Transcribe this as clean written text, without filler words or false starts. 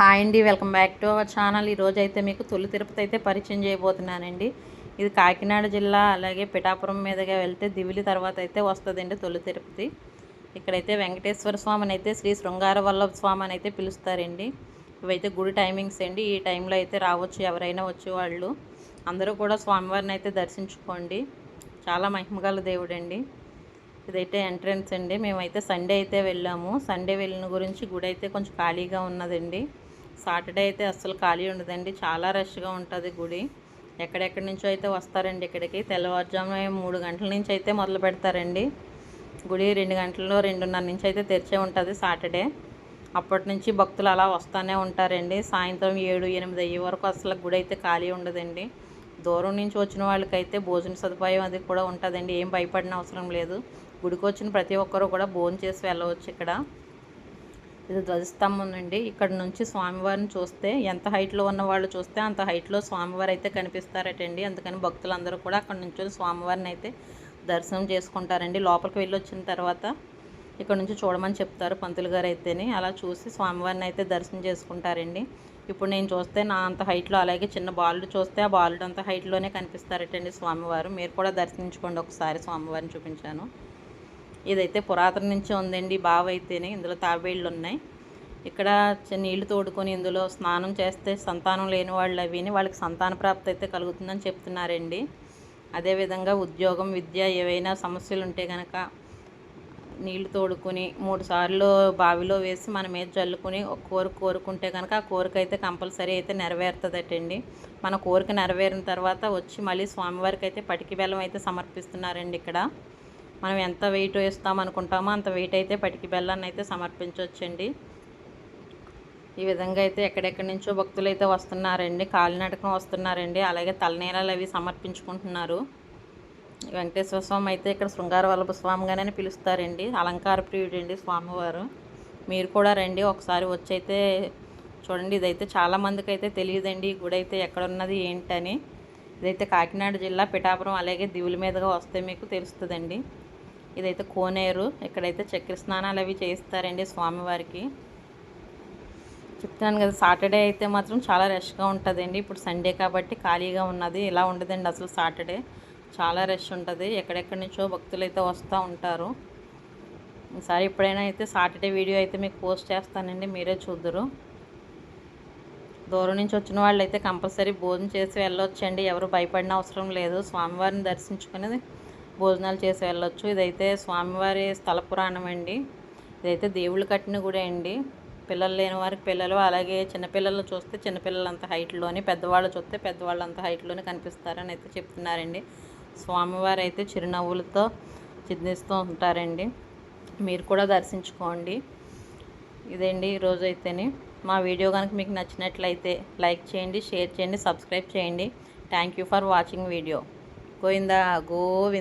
Hi అండి, welcome back to our channel. ఈరోజు అయితే మీకు తొలి తిరుపతి అయితే పరిచయం చేయబోతున్నానండి. ఇది కాకినాడ జిల్లా, అలాగే పిఠాపురం మీదుగా వెళ్తే దివిలి తర్వాత అయితే వస్తుందండి తొలి తిరుపతి. ఇక్కడైతే వెంకటేశ్వర స్వామిని అయితే శ్రీ శృంగార వల్లభ స్వామి అని అయితే పిలుస్తారండి. ఇవైతే గుడి టైమింగ్స్ అండి. ఈ టైంలో అయితే రావచ్చు ఎవరైనా వచ్చేవాళ్ళు. అందరూ కూడా స్వామివారిని అయితే దర్శించుకోండి. చాలా మహిమగల దేవుడండి. ఇదైతే ఎంట్రన్స్ అండి. మేమైతే సండే అయితే వెళ్ళాము. సండే వెళ్ళిన గురించి గుడి అయితే కొంచెం ఖాళీగా ఉన్నదండి. సాటర్డే అయితే అస్సలు ఖాళీ ఉండదండి. చాలా రష్గా ఉంటుంది గుడి. ఎక్కడెక్కడి నుంచో అయితే వస్తారండి ఇక్కడికి. తెల్లవారుజామున 3 గంటల నుంచి అయితే మొదలు పెడతారండి. గుడి 2 గంటల్లో 2:30 నుంచి అయితే తెరిచే ఉంటుంది సాటర్డే. అప్పటి నుంచి భక్తులు అలా వస్తూనే ఉంటారండి. సాయంత్రం 7, 8 అయ్యే వరకు అసలు గుడి అయితే ఖాళీ ఉండదండి. దూరం నుంచి వచ్చిన వాళ్ళకైతే భోజన సదుపాయం అది కూడా ఉంటుందండి. ఏం భయపడిన అవసరం లేదు. గుడికి వచ్చిన ప్రతి ఒక్కరూ కూడా భోజనం చేసి వెళ్ళవచ్చు. ఇక్కడ ఇది ధ్వజస్తంభం అండి. ఇక్కడ నుంచి స్వామివారిని చూస్తే ఎంత హైట్లో ఉన్న వాళ్ళు చూస్తే అంత హైట్లో స్వామివారు అయితే కనిపిస్తారటండి. అందుకని భక్తులందరూ కూడా అక్కడ నుంచి స్వామివారిని అయితే దర్శనం చేసుకుంటారండి. లోపలికి వెళ్ళి వచ్చిన తర్వాత ఇక్కడ నుంచి చూడమని చెప్తారు పంతులు గారు అయితేనే. అలా చూసి స్వామివారిని అయితే దర్శనం చేసుకుంటారండి. ఇప్పుడు నేను చూస్తే నా అంత హైట్లో, అలాగే చిన్న బాలుడు చూస్తే ఆ బాలుడు అంత హైట్లోనే కనిపిస్తారటండి స్వామివారు. మీరు కూడా దర్శించుకోండి ఒకసారి. స్వామివారిని చూపించాను. ఇదైతే పురాతన నుంచి ఉందండి బావి అయితేనే. ఇందులో తాబేళ్ళు ఉన్నాయి. ఇక్కడ నీళ్లు తోడుకొని ఇందులో స్నానం చేస్తే సంతానం లేని వాళ్ళు అవిని వాళ్ళకి సంతాన ప్రాప్తి అయితే కలుగుతుందని చెప్తున్నారండి. అదేవిధంగా ఉద్యోగం, విద్య ఏవైనా సమస్యలు ఉంటే కనుక నీళ్లు తోడుకొని 3 సార్లు బావిలో వేసి మన మీద జల్లుకొని ఒక కోరిక కోరుకుంటే కనుక ఆ కోరిక అయితే కంపల్సరీ అయితే నెరవేరుతుందటండి. మన కోరిక నెరవేరిన తర్వాత వచ్చి మళ్ళీ స్వామివారికి అయితే పటికి బెల్లం అయితే సమర్పిస్తున్నారండి. ఇక్కడ మనం ఎంత వెయిట్ వేస్తామనుకుంటామో అంత వెయిట్ అయితే పటికి బెల్లాన్ని అయితే సమర్పించవచ్చండి. ఈ విధంగా అయితే ఎక్కడెక్కడి నుంచో భక్తులు అయితే వస్తున్నారండి. కాలినడకన వస్తున్నారండి. అలాగే తలనీలాలు అవి సమర్పించుకుంటున్నారు. వెంకటేశ్వర స్వామి అయితే ఇక్కడ శృంగార వల్లభ స్వామిగానే పిలుస్తారండి. అలంకార ప్రియుడండి స్వామివారు. మీరు కూడా రండి, ఒకసారి వచ్చి అయితే చూడండి. ఇదైతే చాలామందికి అయితే తెలియదండి ఈ గుడి అయితే ఎక్కడున్నది ఏంటని. ఇదైతే కాకినాడ జిల్లా పిఠాపురం, అలాగే దివుల మీదుగా వస్తే మీకు తెలుస్తుందండి. ఇదైతే కోనేరు. ఇక్కడైతే చక్కెర స్నానాలు అవి చేస్తారండి స్వామివారికి. చెప్తున్నాను కదా, సాటర్డే అయితే మాత్రం చాలా రష్గా ఉంటుందండి. ఇప్పుడు సండే కాబట్టి ఖాళీగా ఉన్నది. ఇలా ఉండదండి అసలు. సాటర్డే చాలా రష్ ఉంటుంది. ఎక్కడెక్కడి నుంచో భక్తులు అయితే వస్తూ ఉంటారు. ఈసారి ఎప్పుడైనా అయితే సాటర్డే వీడియో అయితే మీకు పోస్ట్ చేస్తానండి, మీరే చూద్దరు. దూరం నుంచి వచ్చిన వాళ్ళు అయితే కంపల్సరీ భోజనం చేసి వెళ్ళొచ్చండి. ఎవరు భయపడిన అవసరం లేదు. స్వామివారిని దర్శించుకుని భోజనాలు చేసి వెళ్ళొచ్చు. ఇదైతే స్వామివారి స్థల పురాణం అండి. ఇదైతే దేవుళ్ళు కట్టిన గుడి అండి. పిల్లలు లేని వారికి పిల్లలు, అలాగే చిన్నపిల్లలు చూస్తే చిన్నపిల్లలు అంత హైట్లోని, పెద్దవాళ్ళు చూస్తే పెద్దవాళ్ళు అంత హైట్లోనే కనిపిస్తారని అయితే చెప్తున్నారండి. స్వామివారు అయితే చిరునవ్వులతో చిందిస్తూ ఉంటారండి. మీరు కూడా దర్శించుకోండి. ఇదండి ఈరోజు అయితేనే. మా వీడియో కనుక మీకు నచ్చినట్లయితే లైక్ చేయండి, షేర్ చేయండి, సబ్స్క్రైబ్ చేయండి. Thank you for watching video. Govinda Govinda.